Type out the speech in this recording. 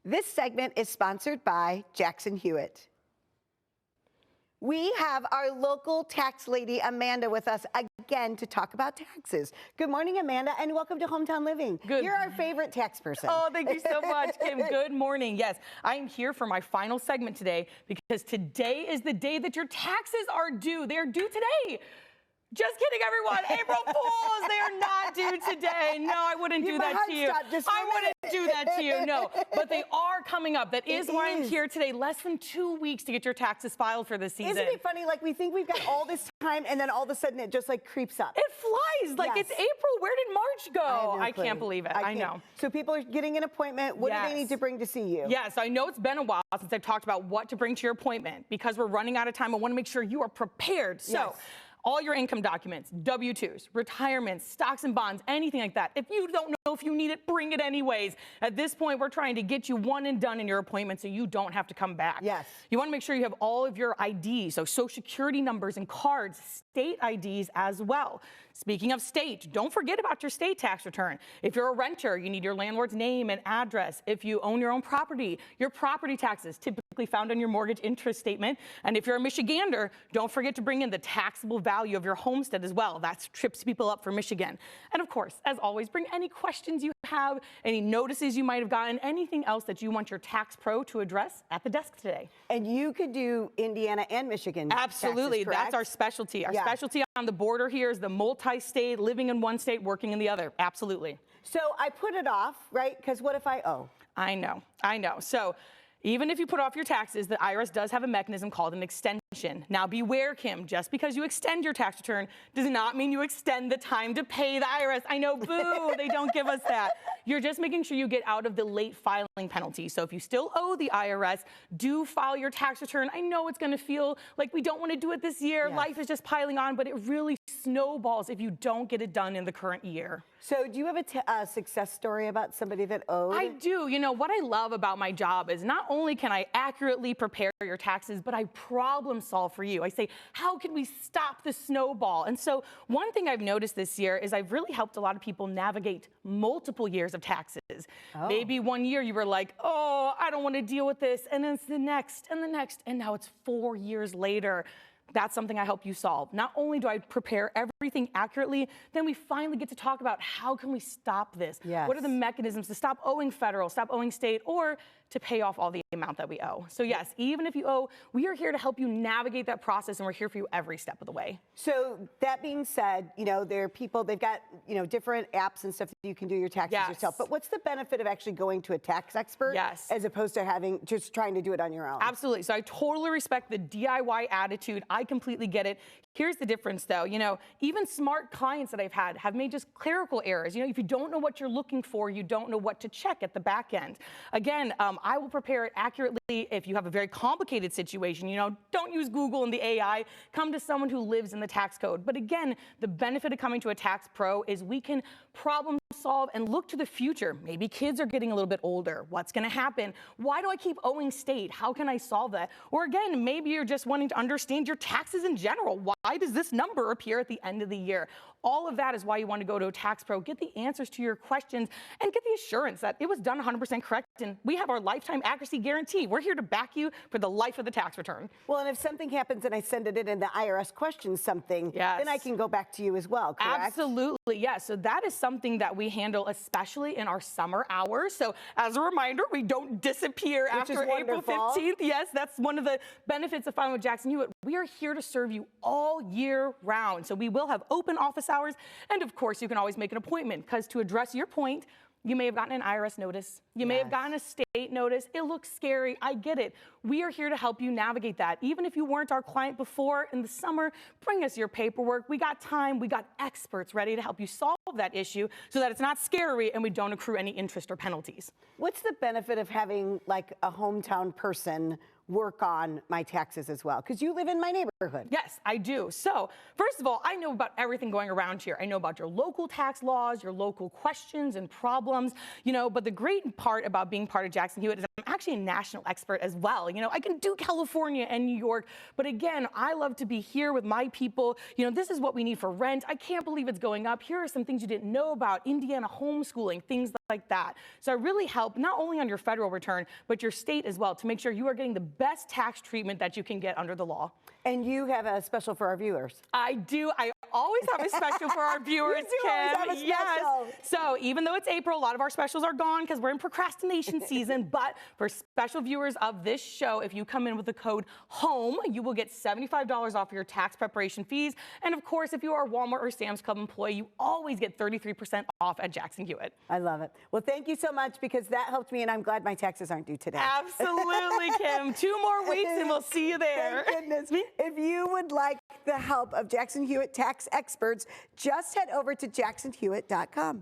This segment is sponsored by Jackson Hewitt. We have our local tax lady, Amanda, with us again to talk about taxes. Good morning, Amanda, and welcome to Hometown Living. Good. You're our favorite tax person. Oh, thank you so much, Kim. Good morning. Yes, I am here for my final segment today because today is the day that your taxes are due. They are due today. Just kidding, everyone. April Fools, they are not due today. No, I wouldn't do that to you. I wouldn't do that to you, no. But they are coming up. That is why I'm here today. Less than 2 weeks to get your taxes filed for this season. Isn't it funny? Like, we think we've got all this time, and then all of a sudden it just, like, creeps up. It flies. Like, Yes. It's April. Where did March go? I can't believe it. I know. So people are getting an appointment. What do they need to bring to see you? Yes, I know it's been a while since I've talked about what to bring to your appointment. Because we're running out of time, I want to make sure you are prepared. So. All your income documents, W-2s, retirements, stocks and bonds, anything like that. If you don't know if you need it, bring it anyways. At this point, we're trying to get you one and done in your appointment so you don't have to come back. Yes. You want to make sure you have all of your IDs, so social security numbers and cards, state IDs as well. Speaking of state, don't forget about your state tax return. If you're a renter, you need your landlord's name and address. If you own your own property, your property taxes typically found on your mortgage interest statement. And if you're a Michigander, don't forget to bring in the taxable value of your homestead as well. That trips people up for Michigan. And of course, as always, bring any questions you have, any notices you might have gotten, anything else that you want your tax pro to address at the desk today. And you could do Indiana and Michigan. Absolutely. Taxes, that's our specialty. Our specialty on the border here is the multi-state, living in one state, working in the other. Absolutely. So I put it off, right? Because what if I owe? I know. So even if you put off your taxes, the IRS does have a mechanism called an extension. Now beware, Kim, just because you extend your tax return does not mean you extend the time to pay the IRS. I know, boo, they don't give us that. You're just making sure you get out of the late filing penalty. So if you still owe the IRS, do file your tax return. I know it's going to feel like we don't want to do it this year. Yes. Life is just piling on, but it really snowballs if you don't get it done in the current year. So do you have a success story about somebody that owed? I do. You know, what I love about my job is not only can I accurately prepare your taxes, but I problem solve for you. I say, how can we stop the snowball? And so one thing I've noticed this year is I've really helped a lot of people navigate multiple years of taxes. Oh. Maybe one year you were like, oh, I don't want to deal with this. And then it's the next and the next. And now it's 4 years later. That's something I help you solve. Not only do I prepare everything accurately, then we finally get to talk about how can we stop this? Yes. What are the mechanisms to stop owing federal, stop owing state, or to pay off all the amount that we owe? So yes, even if you owe, we are here to help you navigate that process, and we're here for you every step of the way. So that being said, you know, there are people, they've got, you know, different apps and stuff that you can do your taxes yourself. But what's the benefit of actually going to a tax expert as opposed to just trying to do it on your own? Absolutely. So I totally respect the DIY attitude. I completely get it. Here's the difference, though. You know, even smart clients that I've had have made just clerical errors. You know, if you don't know what you're looking for, you don't know what to check at the back end. Again, I will prepare it accurately. If you have a very complicated situation, you know, don't use Google and the AI. Come to someone who lives in the tax code. But again, the benefit of coming to a tax pro is we can problem solve and look to the future. Maybe kids are getting a little bit older. What's going to happen? Why do I keep owing state? How can I solve that? Or again, maybe you're just wanting to understand your taxes in general. Why does this number appear at the end of the year? All of that is why you want to go to a tax pro, get the answers to your questions, and get the assurance that it was done 100% correct, and we have our lifetime accuracy guarantee. We're here to back you for the life of the tax return. Well, and if something happens and I send it in and the IRS questions something, then I can go back to you as well, correct? Absolutely, yes. So that is something that we handle, especially in our summer hours. So as a reminder, we don't disappear after April 15th. Yes, that's one of the benefits of filing with Jackson Hewitt. We are here to serve you all year round. So we will have open office hours. And of course, you can always make an appointment, because to address your point, you may have gotten an IRS notice. You may have gotten a state notice. It looks scary. I get it. We are here to help you navigate that. Even if you weren't our client before in the summer, bring us your paperwork. We got time. We got experts ready to help you solve that issue so that it's not scary and we don't accrue any interest or penalties. What's the benefit of having like a hometown person work on my taxes as well? Because you live in my neighborhood. Yes, I do. So first of all, I know about everything going around here. I know about your local tax laws, your local questions and problems, you know, but the great part about being part of Jackson Hewitt is I'm actually a national expert as well. You know, I can do California and New York, but again, I love to be here with my people. You know, this is what we need for rent. I can't believe it's going up. Here are some things things you didn't know about, Indiana homeschooling, things like that. So I really help not only on your federal return, but your state as well to make sure you are getting the best tax treatment that you can get under the law. And you have a special for our viewers. I do. I always have a special for our viewers, Kim. Always have a special. Yes. So even though it's April, a lot of our specials are gone because we're in procrastination season. But for special viewers of this show, if you come in with the code HOME, you will get $75 off your tax preparation fees. And of course, if you are a Walmart or Sam's Club employee, you always get 33% off at Jackson Hewitt. I love it. Well, thank you so much because that helped me, and I'm glad my taxes aren't due today. Absolutely, Kim. 2 more weeks and we'll see you there. Thank goodness. If you would like the help of Jackson Hewitt tax experts, just head over to jacksonhewitt.com.